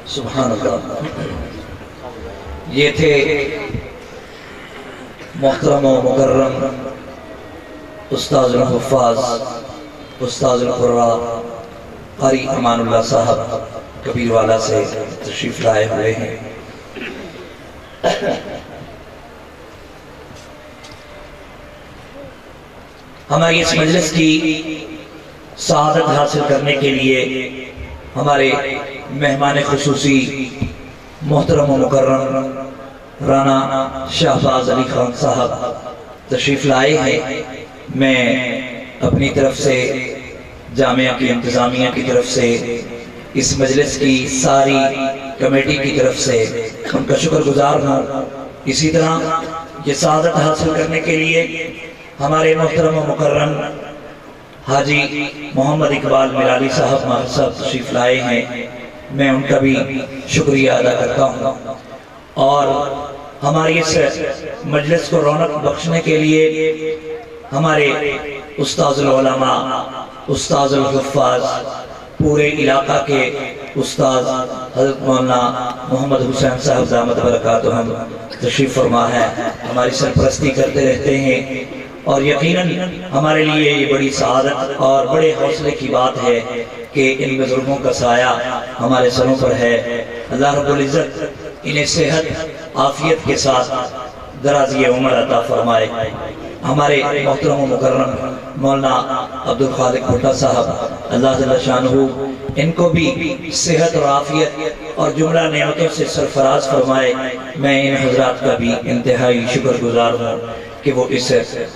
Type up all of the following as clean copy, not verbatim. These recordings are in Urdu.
سبحان اللہ۔ یہ تھے محترم و مکرم استاذ الحفاظ، استاذ القراء قاری امان اللہ صاحب کبیر والا سے تشریف لائے ہوئے ہیں۔ ہماری اس مجلس کی سعادت حاصل کرنے کے لیے ہمارے مہمان خصوصی محترم و مکرم رانا شہباز علی خان صاحب تشریف لائے ہیں۔ میں اپنی طرف سے، جامعہ کی انتظامیہ کی طرف سے، اس مجلس کی ساری کمیٹی کی طرف سے ان کا شکر گزار ہوں۔ اسی طرح یہ سعادت حاصل کرنے کے لیے ہمارے محترم و مکرم حاجی محمد اقبال ملالی صاحب تشریف لائے ہیں۔ میں ان کا بھی شکریہ ادا کرتا ہوں، اور ہماری اس مجلس کو رونق بخشنے کے لیے ہمارے استاذ العلماء، استاذ الحفاظ، پورے علاقہ کے استاذ حضرت مولانا محمد حسین صاحب دامت برکاتہم تشریف فرما ہے، ہماری سرپرستی کرتے رہتے ہیں، اور یقیناً ہمارے لیے یہ بڑی سعادت اور بڑے حوصلے کی بات ہے کہ ان بزرگوں کا سایہ ہمارے سروں پر ہے۔ اللہ رب العزت انہیں صحت عافیت کے ساتھ درازی عمر عطا فرمائے۔ ہمارے محترم و مکرم مولانا عبدالخالق بھٹا صاحب، اللہ جل شانہ ان کو بھی صحت اور عافیت اور جملہ نعمتوں سے سرفراز فرمائے۔ میں ان حضرات کا بھی انتہائی شکر گزار ہوں کہ وہ اس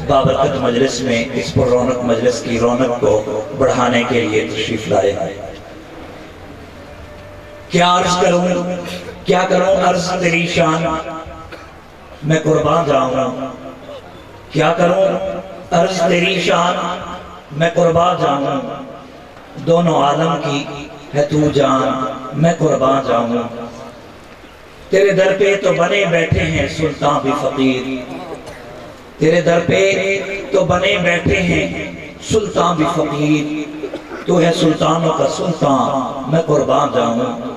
بابرکت مجلس میں، اس پر رونق مجلس کی رونق کو بڑھانے کے لیے تشریف لائے ہیں۔ کیا عرض کروں، کیا کروں عرض تیری شان، میں قربان جاؤں۔ کیا کروں عرض تیری شان، میں قربان جاؤں۔ دونوں عالم کی ہے تو جان، میں قربان جاؤں۔ تیرے در پہ تو بنے بیٹھے ہیں سلطان بھی فقیر، تیرے در پہ تو بنے بیٹھے ہیں سلطان بھی فقیر، تو ہے سلطانوں کا سلطان، میں قربان جاؤں۔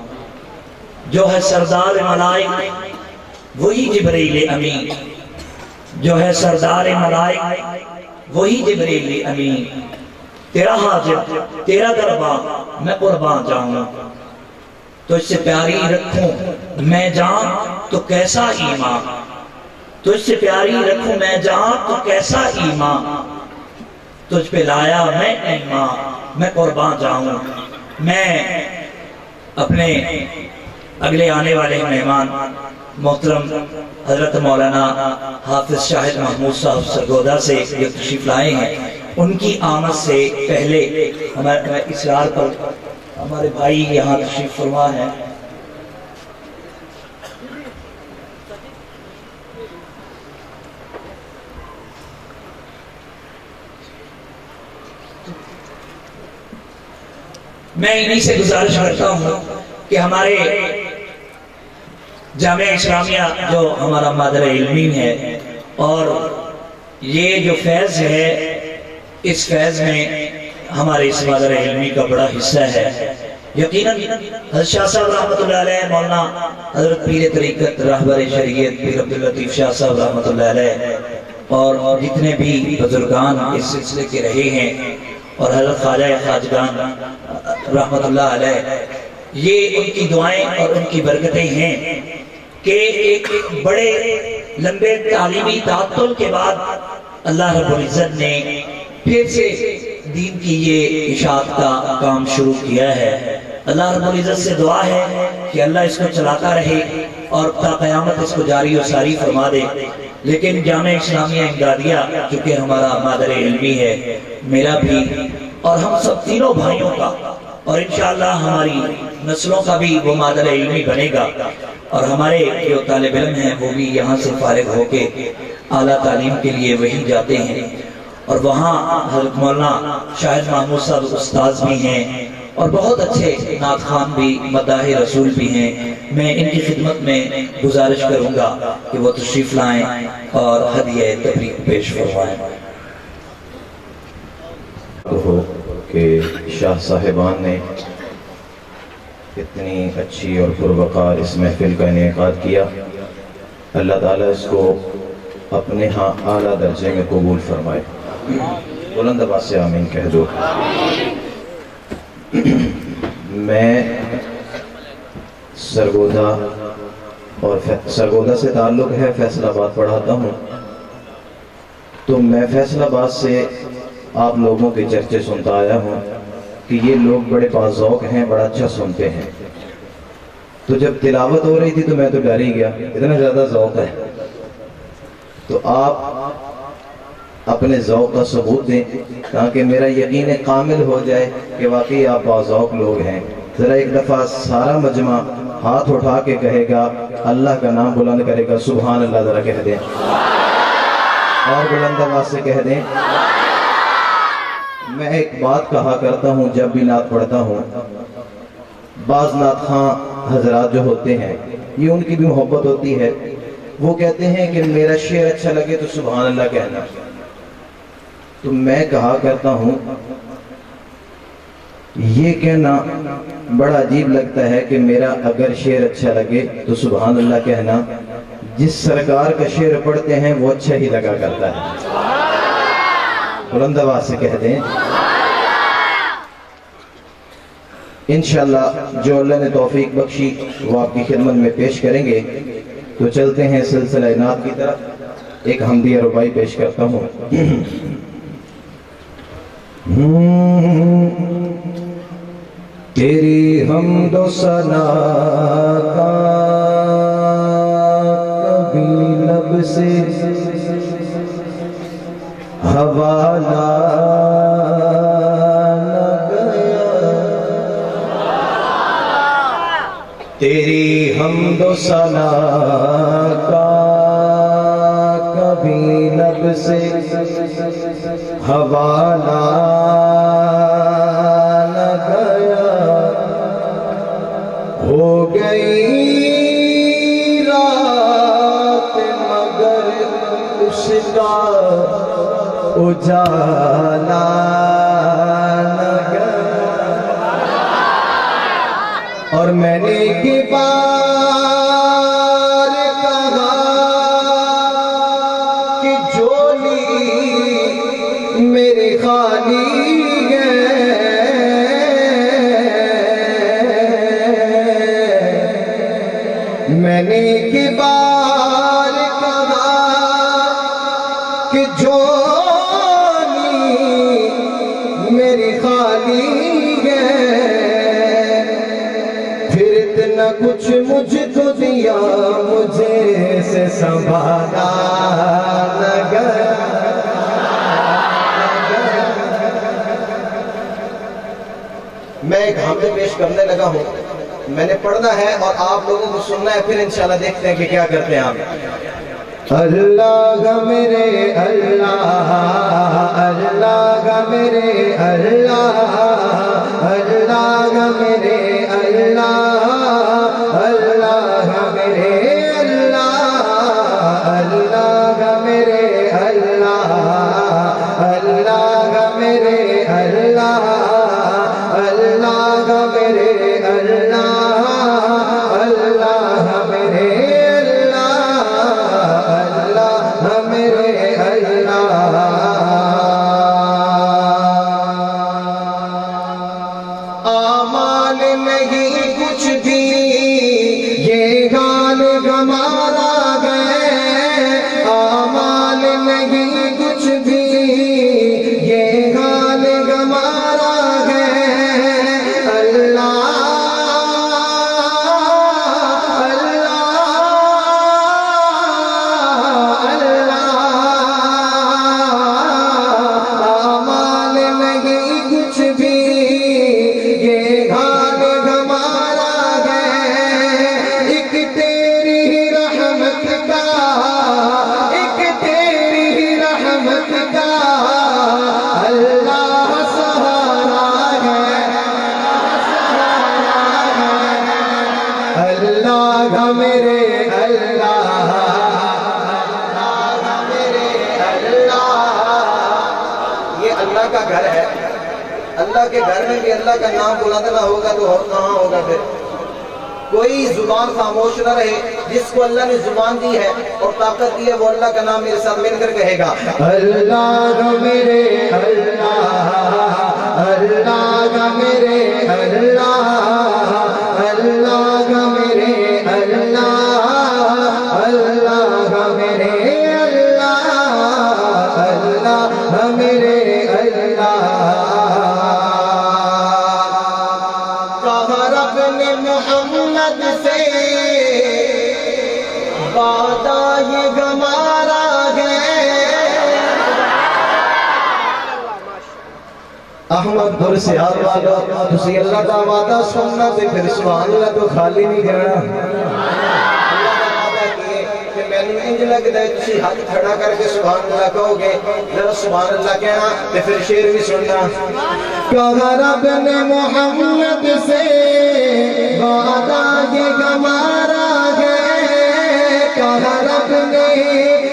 جو ہے سردار ملائک وہی جبریل امین، جو ہے سردار ملائک وہی جبریل امین، تیرا حاجت تیرا دربار، میں قربان جاؤں۔ تو اس سے پیاری رکھوں میں جان تو کیسا ایمان، تجھ سے پیاری رکھوں میں جان تو کیسا ایمان، تجھ پہ لایا میں ایمان، میں قربان جاؤں۔ میں اپنے اگلے آنے والے مہمان محترم حضرت مولانا حافظ شاہد محمود صاحب سرگودا سے یہ تشریف لائے ہیں، ان کی آمد سے پہلے ہمارے اسرار پر ہمارے بھائی یہاں تشریف فرما ہے۔ میں انہی سے گزارش کرتا ہوں کہ ہمارے جامعہ اسلامیہ جو ہمارا مادر علمی ہے، اور یہ جو فیض ہے، اس فیض میں ہمارے اس مادر علمی کا بڑا حصہ ہے۔ یقیناً حضرت شاہ صاحب رحمت اللہ علیہ، مولانا حضرت پیر طریقت راہبر شریعت پیر عبداللطیف شاہ صاحب رحمت اللہ علیہ، اور جتنے بھی بزرگان اس سلسلے کے رہے ہیں، اور حضرت خواجہ خواجگان رحمت اللہ علیہ، یہ ان کی دعائیں اور ان کی برکتیں ہیں کہ ایک بڑے لمبے تعلیمی تعطل کے بعد اللہ رب العزت نے پھر سے دین کی یہ اشاعت کا کام شروع کیا ہے۔ اللہ رب العزت سے دعا ہے کہ اللہ اس کو چلاتا رہے اور تا قیامت اس کو جاری و ساری فرما دے۔ لیکن جامعہ اسلامیہ امدادیہ چونکہ ہمارا مادر علمی ہے، میرا بھی اور ہم سب تینوں بھائیوں کا، اور انشاءاللہ ہماری نسلوں کا بھی وہ مادر علمی بنے گا، اور ہمارے جو طالب علم ہیں وہ بھی یہاں سے فارغ ہو کے اعلیٰ تعلیم کے لیے وہیں جاتے ہیں، اور وہاں حضرت مولانا شاہد محمود صاحب استاذ بھی ہیں، اور بہت اچھے نعت خوان بھی، مداح رسول بھی ہیں۔ میں ان کی خدمت میں گزارش کروں گا کہ وہ تشریف لائیں اور ہدیہ تبریک پیش فرمائیں۔ کہ شاہ صاحبان نے اتنی اچھی اور پروقار اس محفل کا انعقاد کیا، اللہ تعالیٰ اس کو اپنے ہاں اعلیٰ درجے میں قبول فرمائے۔ بلند آواز سے آمین کہہ دو۔ میں سرگودا اور سرگودا سے تعلق ہے، فیصل آباد پڑھاتا ہوں، تو میں فیصل آباد سے آپ لوگوں کے چرچے سنتا آیا ہوں کہ یہ لوگ بڑے باذوق ہیں، بڑا اچھا سنتے ہیں۔ تو جب تلاوت ہو رہی تھی تو میں تو ڈر ہی گیا، اتنا زیادہ ذوق ہے۔ تو آپ اپنے ذوق کا ثبوت دیں تاکہ میرا یقین کامل ہو جائے کہ واقعی آپ باذوق لوگ ہیں۔ ذرا ایک دفعہ سارا مجمع ہاتھ اٹھا کے کہے گا، اللہ کا نام بلند کرے گا، سبحان اللہ ذرا کہہ دیں، اور بلند آواز سے کہہ دیں۔ میں ایک بات کہا کرتا ہوں جب بھی نعت پڑھتا ہوں، بعض نعت خواں حضرات جو ہوتے ہیں، یہ ان کی بھی محبت ہوتی ہے، وہ کہتے ہیں کہ میرا شعر اچھا لگے تو سبحان اللہ کہنا۔ تو میں کہا کرتا ہوں یہ کہنا بڑا عجیب لگتا ہے کہ میرا اگر شعر اچھا لگے تو سبحان اللہ کہنا، جس سرکار کا شعر پڑھتے ہیں وہ اچھا ہی لگا کرتا ہے۔ بلند آواز سے کہہ دیں۔ انشاءاللہ جو اللہ نے توفیق بخشی وہ آپ کی خدمت میں پیش کریں گے۔ تو چلتے ہیں سلسلہ نعت کی طرف، ایک حمدیہ ربائی پیش کرتا ہوں۔ تیری حمد و ثنا کا کبھی لب سے حوالہ نہ گیا، تیری حمد و ثنا کا کبھی لب سے حوالہ نہ گیا، ہو گئی رات مگر اس کا اجالا نہ گیا، اور میں نے ایک بار کہا کہ جولی میرے خالی ہے، میں نے ایک بار کہا کہ جولی میری خالی ہے، پھر اتنا کچھ مجھ کو دیا مجھے سے سنبھالا نہ گیا۔ میں ایک حمد پیش کرنے لگا ہوں، میں نے پڑھنا ہے اور آپ لوگوں کو سننا ہے، پھر انشاءاللہ دیکھتے ہیں کہ کیا کرتے ہیں آپ۔ اللہ میرے اللہ، اللہ میرے اللہ، اللہ میرے اللہ، اللہ میرے اللہ، اللہ میرے اللہ، اللہ میرے اللہ، اللہ میرے اللہ، اللہ میرے اللہ میرے اللہ، اللہ میرے اللہ۔ یہ اللہ کا گھر ہے، اللہ کے گھر میں بھی اللہ کا نام بلند نہ ہوگا تو اور کہاں ہوگا پھر؟ کوئی زبان خاموش نہ رہے. جس کو اللہ نے زبان دی ہے اور طاقت دی ہے وہ اللہ کا نام میرے ساتھ مل کر کہے گا. اللہ میرے اللہ، اللہ میرے اللہ، اللہ میرے اللہ، اللہ میرے اللہ، اللہ میرے اللہ. کہا رب نے محمد سے وعدہ یہ گمارا ہے. احمد پور سے آوالا تسی اللہ کا وعدہ سننا تے پھر سبحان اللہ تو خالی نہیں جانا. اللہ نے وعدہ کیے کہ میں نے انج لگتا ہے تسی ہاتھ کھڑا کر کے سبحان اللہ کہو گے. ذرا سبحان اللہ کہنا تے پھر شعر بھی سننا. کہا رب نے محمد سے وعدہ یہ گمارا ہے. کہا رب نے،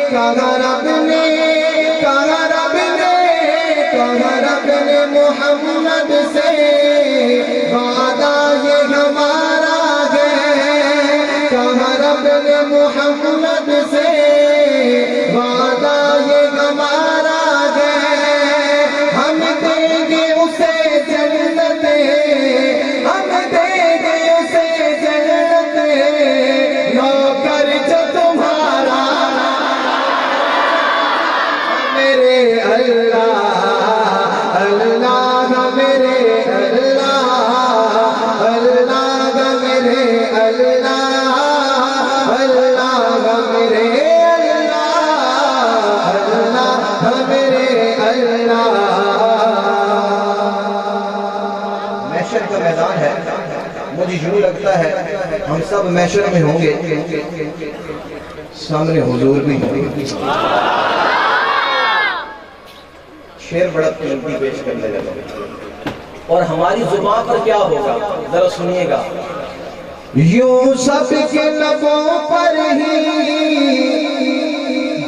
کہا رب نے، کہا رب نے، کہا رب نے محمد سے وعدہ یہ گمارا ہے. کہا رب نے محمد سے وعدہ یہ گمارا ہے. ہم دیں گے اسے جنت، ہم دیں گے اسے جنت، نوکر جو تمہارا. میرے اللہ، اللہ میرے اللہ، اللہ میرے اللہ، اللہ میرے اللہ، اللہ میرے اللہ. محشر کا میدان ہے. مجھے یوں لگتا ہے ہم سب محشر میں ہوں گے، سامنے حضور بھی ہوں. شعر بڑا قیمتی پیش کرنے لگا. اور ہماری زبان پر کیا ہوگا ذرا سنیے گا. یوں سب کے لبوں پر ہی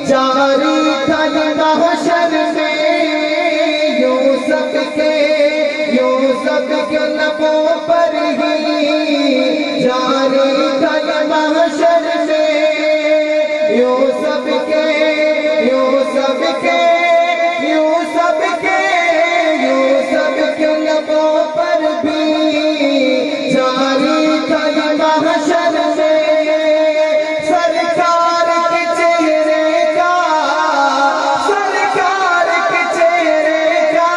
جاری تھا یہ محشر میں. یوں سب کے لبوں پر ہی جاری تھا یہ محشر میں. یوں سب کے، یوں سب کے، یوں سب کے، یوں سب کے لبوں پر بھی جاری تھا یہ محشر میں. سرکار کے چہرے کا، سرکار کے چہرے کا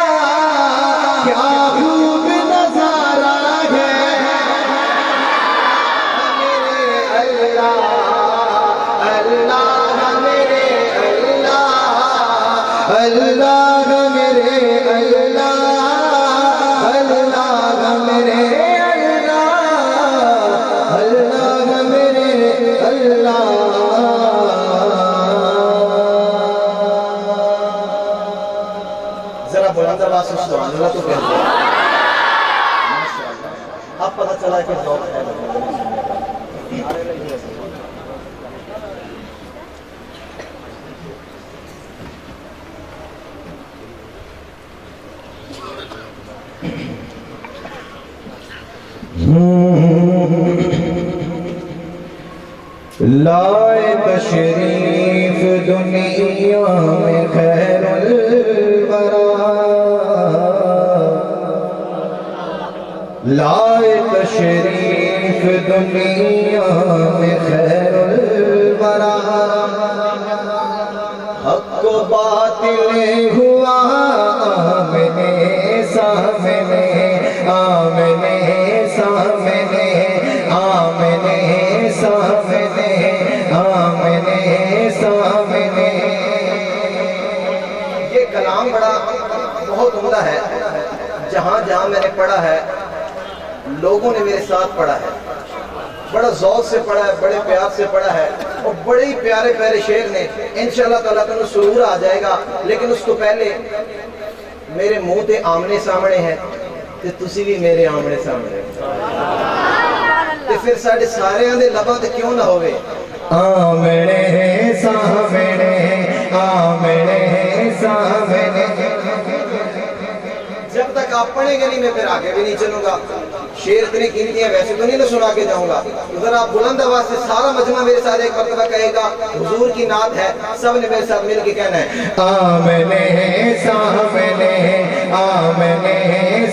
کیا خوب نظارہ ہے. میرے اللہ، اللہ میرے اللہ، اللہ میرے اللہ، اللہ میرے اللہ، اللہ میرے اللہ. ذرا بلند آواز سے سبحان اللہ تو کہہ دو. اب پتہ چلا کہ ذوق ہے. لائے تشریف دنیا میں خیر الورا، لائے تشریف دنیا میں خیر الورا. حق و باطل ہوا آمنے سامنے، آمنے سامنے، آمنے سامنے، آمنے سامنے. یہ کلام بڑا بہت عمدہ ہے. جہاں جہاں میں نے پڑھا ہے لوگوں نے میرے ساتھ پڑھا ہے، بڑا ذوق سے پڑھا ہے، بڑے پیار سے پڑھا ہے اور بڑے ہی پیارے پیارے شعر نے. انشاءاللہ تعالیٰ تعالیٰ سرور آ جائے گا. لیکن اس کو پہلے میرے منہ تے آمنے سامنے ہے تے تسی بھی میرے آمنے سامنے تے پھر ساڑھے سارے آن دے لباں تے کیوں نہ ہوئے. آمنے سامنے، آمنے سامنے. جب تک آپ پڑھیں گے نہیں میں پھر آگے بھی نہیں چلوں گا. شعر اتنے قیمتی ہیں ویسے تو نہیں نہ سنا کے جاؤں گا، ذرا آپ بلند آواز سے سارا مجمع میرے ساتھ ایک مرتبہ کہے گا، حضور کی نعت ہے، سب نے میرے ساتھ مل کے کہنا ہے آمنے سامنے آمنے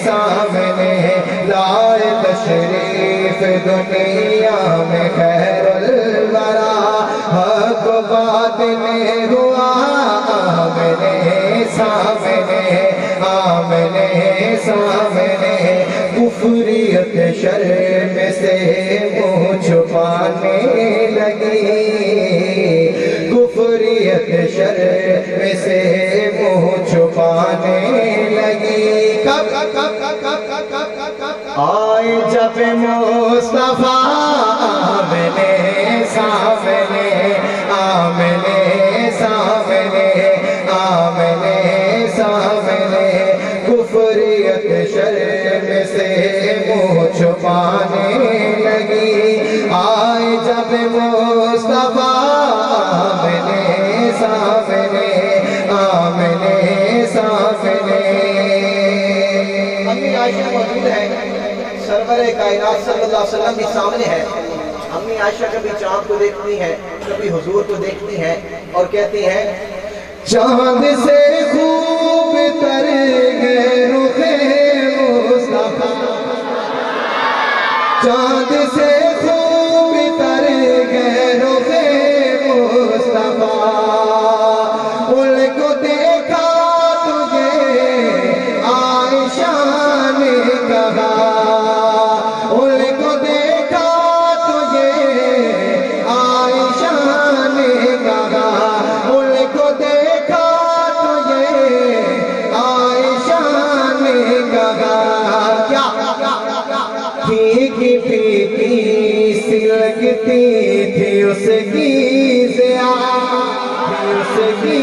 سامنے لائے تشریف دنیا میں خیر الورا، حق باطن ہوا آمنے سامنے آمنے سامنے، کفریت شرم سے منہ چھپانے لگی، کفریت شرم سے منہ چھپانے لگی، آئے جب مصطفیٰ آمنے سامنے آمنے سامنے آمنے سامنے، کفریت شرم سے منہ چھپانے لگی، آئے جب مصطفیٰ آمنے سامنے آمنے سامنے۔ امی عائشہ موجود ہے، سرور کائنات صلی اللہ علیہ وسلم بھی سامنے ہے۔ امی عائشہ کبھی چاند کو دیکھتی ہیں، کبھی حضور کو دیکھتی ہیں اور کہتی ہیں چاند سے خوب تر گئے رخ مصطفیٰ، چاند سے خوب تر گئے رخ مصطفیٰ، ان کو دیکھا تجھے عائشہ نے کہا، ان کو دیکھا تجھے عائشہ نے کہا، ان کو دیکھا تجھے عائشہ نے کہا، کیا پھیکی پھیکی سی لگتی تھی اس کی ضیا، اس کی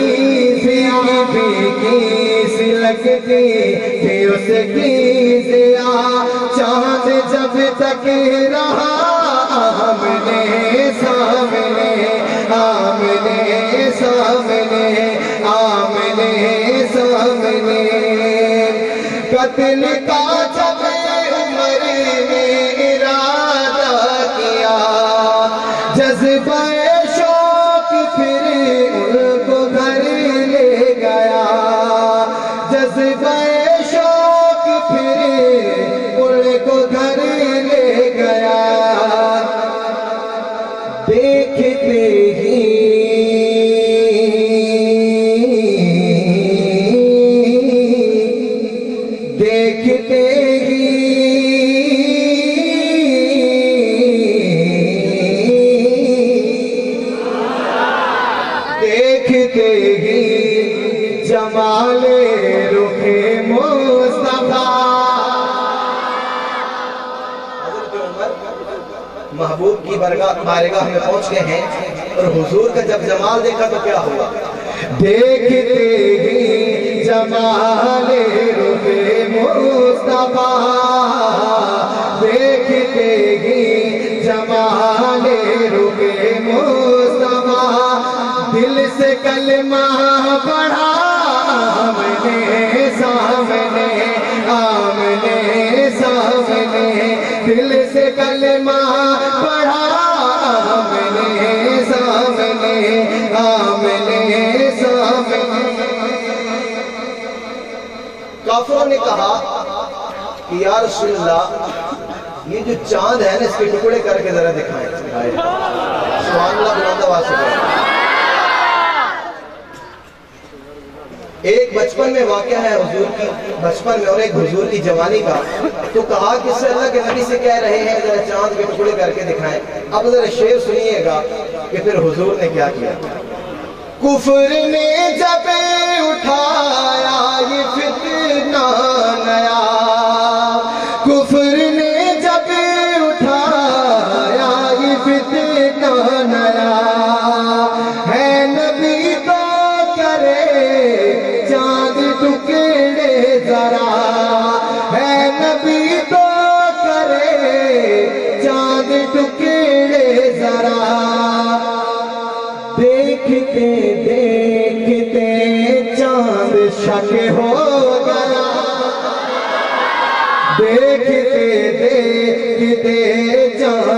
پھیکی پھیکی سی لگتی تھی اس کی ضیا، چاند جب تک رہا آمنے سامنے آمنے سامنے آمنے سامنے، قتل کا جب عمر نے ارادہ کیا، جذبہ شوق پھر ان کو گھر لے گیا، جذبہ شوق پھر ان کو گھر لے گیا، دیکھتے ہی دیکھتے ہی دیکھتے ہی جمال رخ مصطفیٰ۔ حضرت عمر محبوب کی بارگاہ میں پہنچ گئے ہیں اور حضور کا جب جمال دیکھا تو کیا ہوا؟ دیکھتے ہی جمال رخ مصطفیٰ، دیکھتے ہی جمال رخ مصطفیٰ، دل سے کلمہ پڑھا آمنے سامنے آمنے سامنے، دل سے کلمہ پڑھا آمنے سامنے آمنے سامنے۔ کافروں نے کہا کہ یا رسول اللہ یہ جو چاند ہے نا اس کے ٹکڑے کر کے ذرا دکھائیں۔ سبحان اللہ، بلند آواز سے کہا۔ ایک بچپن میں واقعہ ہے حضور کی بچپن میں اور ایک حضور کی جوانی کا، تو کہا کہ اس سے اللہ کے نبی سے کہہ رہے ہیں ذرا چاند کے ٹکڑے کر کے دکھائیں۔ اب ذرا شعر سنیے گا کہ پھر حضور نے کیا کیا۔ کفر نے جب اٹھایا یہ فتنہ نیا، کفر نے جب اٹھایا یہ فتنہ نیا، ہے نبی تو کرے چاند ٹکڑے ذرا، ہے نبی تو کرے چاند ٹکڑے ذرا، دیکھتے دیکھتے چاند شک ہو گیا، دیکھتے دیکھتے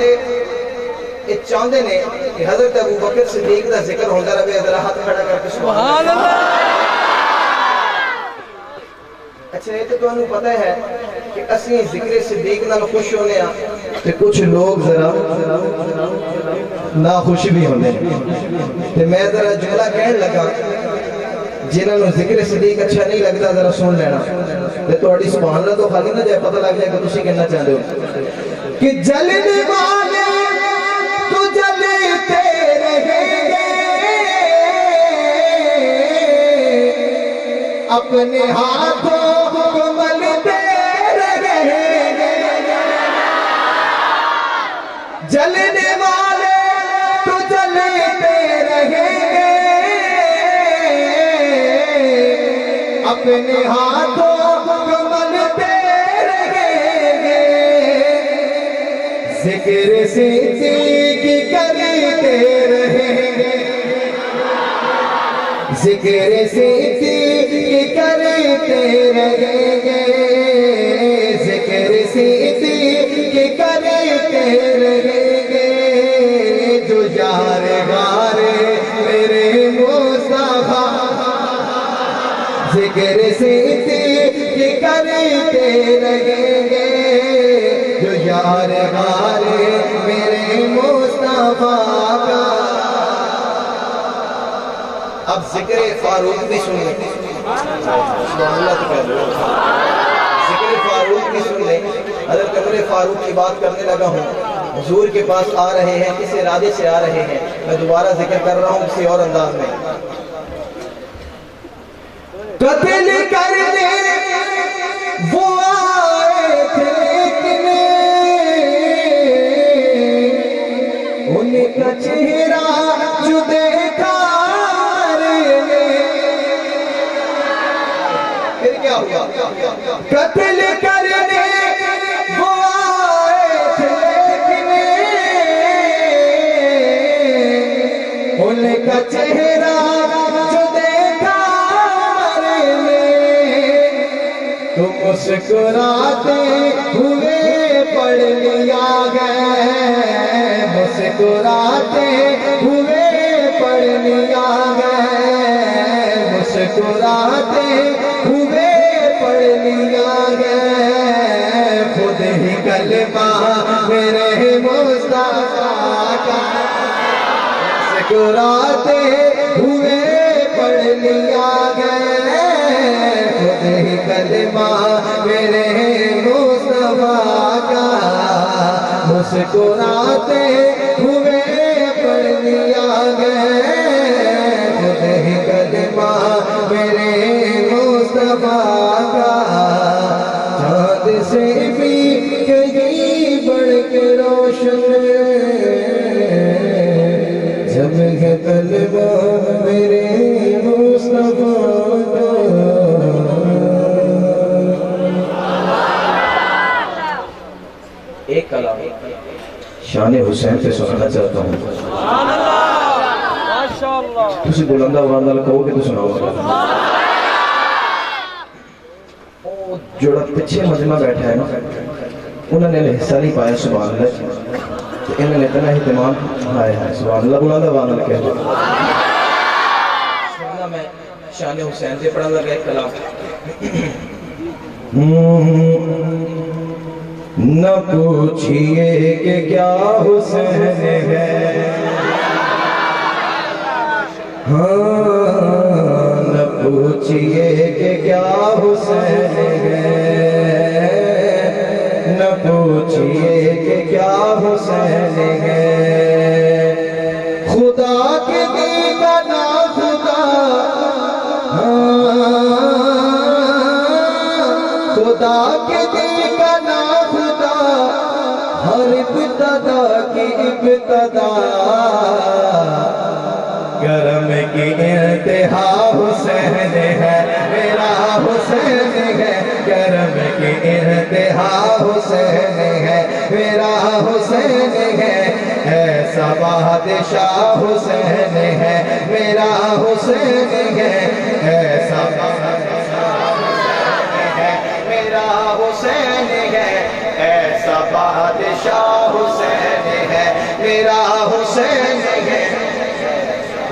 بندے یہ چاہتے ہیں کہ حضرت ابو بکر صدیق کا ذکر ہوتا رہے، ذرا ہاتھ کھڑا کر کے سبحان اللہ۔ اچھا یہ تو تمہیں پتہ ہے کہ اسی ذکر صدیق نال خوش ہونے ہیں کہ کچھ لوگ ذرا ناخوش بھی ہونے تو میں ذرا جملہ کہنے لگا جنہوں نے ذکر صدیق اچھا نہیں لگتا ذرا سن لینا تو تھوڑی سبحان اللہ تو خالی نہ جائے، پتہ لگ جائے کہ تسی کہنا چاہتے ہو کہ جلنے والے تو جلتے رہیں گے، اپنے ہاتھوں کو ملتے رہیں گے، جلنے والے تو جلتے رہیں گے، اپنے ہاتھوں کو ملتے رہیں گے، ذکر صدیق کرتے رہیں گے، ذکر صدیق کرتے رہیں گے، ذکر صدیق کرتے رہیں گے، جو یار غارے میرے مصطفیٰ، ذکر صدیق کرتے رہیں گے، جو یار غارے میرے مصطفیٰ کا۔ اب ذکر فاروق بھی سن لیں، سبحان اللہ تو کہہ دو، ذکر فاروق بھی سن لیں۔ حضرت عمر فاروق کی بات کرنے لگا ہوں، حضور کے پاس آ رہے ہیں، کس ارادے سے آ رہے ہیں، میں دوبارہ ذکر کر رہا ہوں کسی اور انداز میں۔ قتل کرنے وہ آئے تھے لیکن ان کا چہرہ جو دیکھا پھر کیا ہوا؟ قتل کرنے وہ آئے تھے لیکن ان کا چہرہ جو دیکھا تو مسکراتے ہوئے پڑھ لیا گئے، مسکراتے ہوئے پڑھ لیا گئے، مسکراتے ہوئے پڑھ لیا گئے، خود ہی کلمہ میرے مصطفیٰ کا، مسکراتے ہوئے پڑھ لیا گئے، خود ہی کلمہ میرے مصطفیٰ کا، مسکراتے ہوئے پڑھ لیا گئے، خود ہی کلمہ میرے مصطفیٰ کا، چاند سے بھی کہیں بڑھ کے روشن جب ہے کلمہ میرے مصطفیٰ کا۔ ایک کلام شان حسین پہ سنانا چاہتا ہوں، تسی بلند آواز نال کہو کہ تو سناؤ گا۔ جوڑا پیچھے مجمع بیٹھا ہے نا، انہوں نے حصہ نہیں پایا سبحان اللہ، تو انہوں نے اتنا اہتمام آیا ہے سبحان اللہ، بلند آواز نال کہہ دو۔ سننا میں شان حسین سے پڑھا لگا ایک کلام۔ نہ پوچھئے کہ کیا حسین ہے، ہاں نہ پوچھئے کہ کیا حسین ہے، نہ پوچھئے کہ کیا حسین ہے، خدا کے دیگا نا خدا، خدا کے دیگا نا خدا، ہر ابتدا کی ابتدا، کرم کی انتہا حسین ہے، میرا حسین ہے، کرم کی انتہا حسین ہے، میرا حسین ہے، ایسا بادشاہ حسین ہے، میرا حسین ہے، ایسا بادشاہ حسین ہے، میرا حسین ہے، ایسا بادشاہ حسین میرا حسین ہے۔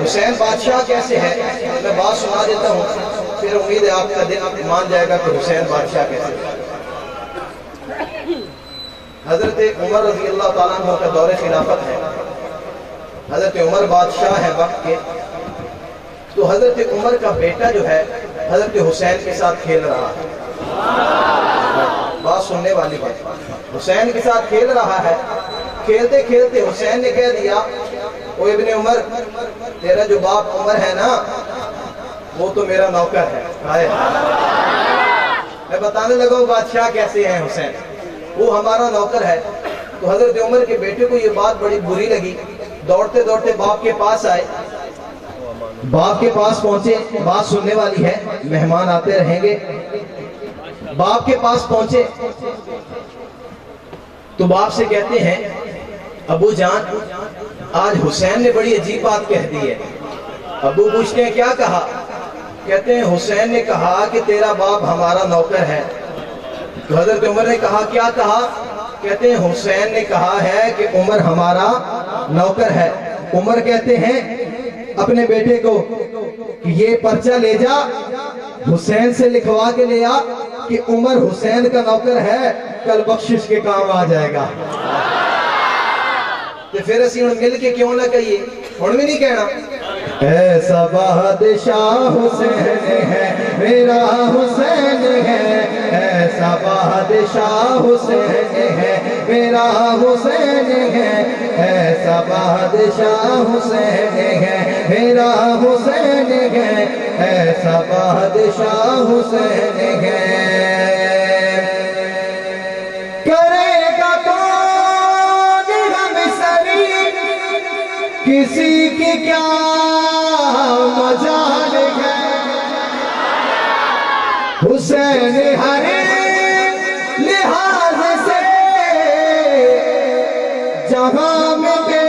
حسین بادشاہ کیسے ہے؟ میں بات سنا دیتا ہوں، پھر امید ہے آپ کا دل مان جائے گا کہ حسین بادشاہ کیسے ہے۔ حضرت عمر رضی اللہ تعالیٰ عنہ کا دور خلافت ہے، حضرت عمر بادشاہ ہے وقت کے، تو حضرت عمر کا بیٹا جو ہے حضرت حسین کے ساتھ کھیل رہا ہے۔ بات سننے والی ہے، حسین کے ساتھ کھیل رہا ہے، کھیلتے کھیلتے حسین نے کہہ دیا او ابن عمر، تیرا جو باپ عمر ہے نا وہ تو میرا نوکر ہے۔ میں بتانے لگا ہوں بادشاہ کیسے ہیں حسین، وہ ہمارا نوکر ہے۔ تو حضرت عمر کے بیٹے کو یہ بات بڑی بری لگی، دوڑتے دوڑتے باپ کے پاس آئے، باپ کے پاس پہنچے، بات سننے والی ہے، مہمان آتے رہیں گے۔ باپ کے پاس پہنچے تو باپ سے کہتے ہیں ابو جان آج حسین نے بڑی عجیب بات کہہ دی ہے۔ ابو پوچھتے ہیں کیا کہا؟ کہتے ہیں حسین نے کہا کہ تیرا باپ ہمارا نوکر ہے۔ تو حضرت عمر نے کہا کیا کہا؟ کہتے ہیں حسین نے کہا ہے کہ عمر ہمارا نوکر ہے۔ عمر کہتے ہیں اپنے بیٹے کو کہ یہ پرچہ لے جا، حسین سے لکھوا کے لے آ کہ عمر حسین کا نوکر ہے، کل بخشش کے کام آ جائے گا۔ تو پھر اسی ہن مل کے کیوں نہ کہیے، ہن بھی نہیں کہنا ایسا بادشاہ حسین ہے میرا حسین ہے، ایسا بادشاہ حسین ہے میرا حسین ہے، ایسا بادشاہ حسین ہے میرا حسین ہے، ایسا بادشاہ حسین ہے۔ کرے گا کون ہم سری، کسی کی کیا مجال ہے، حسین ہر لحاظ سے جہاں میں بے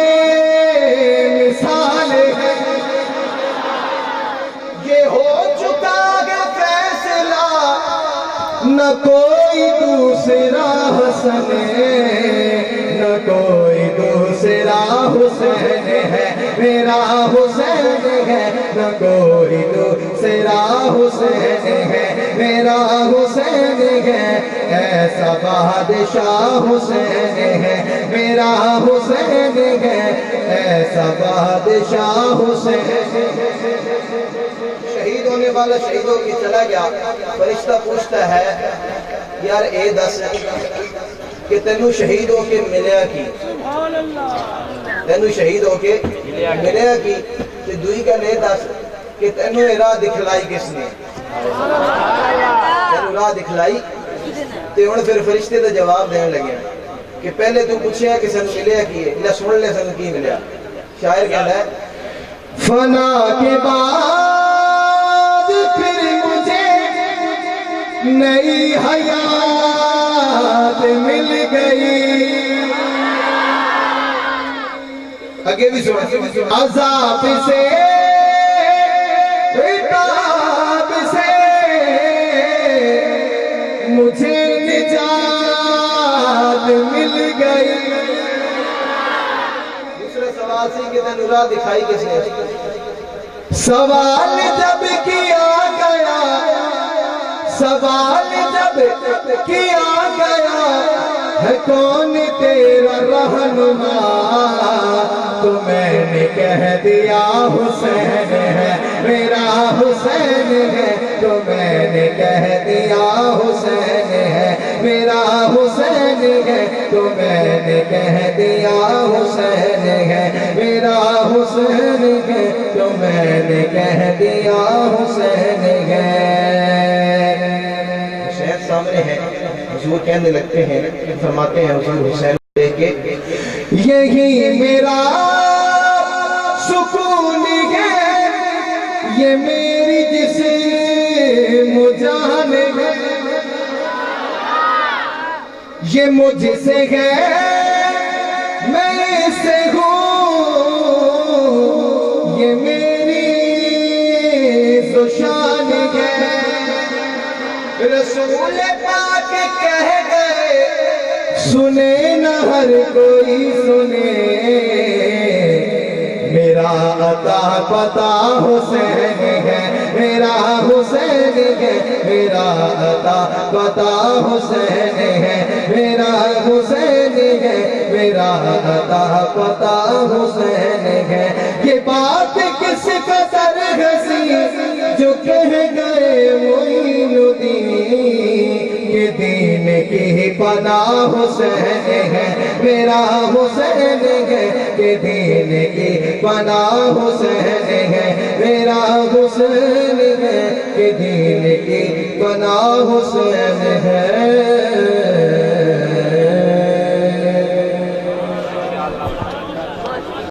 مثال ہے، یہ ہو چکا ہے فیصلہ نہ کوئی دوسرا حسن نہ کوئی دوسرا حسین ہے، میرا حسین ہے، نہ کوئی دوسرا حسین ہے، میرا حسین ہے، ایسا بادشاہ حسین ہے، میرا حسین ہے، ایسا بادشاہ حسین ہے۔ شہید ہونے والا شہیدوں کی چلا گیا، فرشتہ پوچھتا ہے یار اے دس کہ تینوں شہید ہو کے ملیا کی، تینوں شہید ہو کے ملیا کی، تے دوئی کا لے دس کہ تینوں راہ دکھلائی کس نے، تینوں راہ دکھلائی۔ تے ہن پھر فرشتے تے جواب دینے لگے کہ پہلے تو پوچھیا کہ سن ملیا کی ہے، لے سن لے سن کی ملیا۔ شاعر کہتا ہے فنا کے بعد پھر مجھے نئی حیات مل گئی، آگے بھی سنیں، عذاب سے عتاب سے مجھے نجات مل گئی۔ دوسرا سوال سی کہ تینوں راہ دکھائی کس نے؟ سوال جب کیا گیا، سوال جب کیا گیا ہے کون تیرا رہنما، تو میں نے کہہ دیا حسین ہے، میرا حسین ہے، تو میں نے کہہ دیا حسین ہے، میرا حسین ہے، تو میں نے کہہ دیا حسین ہے، میرا حسین ہے، تو میں نے کہہ دیا حسین ہے۔ حسین سامنے ہے، حضور کہنے لگتے ہیں، فرماتے ہیں حضور حسین دیکھ کے یہی میرا سکون ہے، یہ میری جسم جان ہے، یہ مجھ سے ہے میں اس سے ہوں، یہ میری شان ہے۔ رسول پاک کہہ گئے سنے نہ ہر کوئی سنے، عطا پتا حسین ہے میرا حسین ہے میرا عطا پتا حسین ہے میرا حسین ہے میرا عطا پتا حسین ہے یہ بات کس قدر ہنسی جو کہہ گئے معین الدین یہ دین کی پناہ حسین ہے میرا حسین ہے کہ دین کی پناہ حسین ہے میرا حسین ہے کہ دین کی پناہ حسین ہے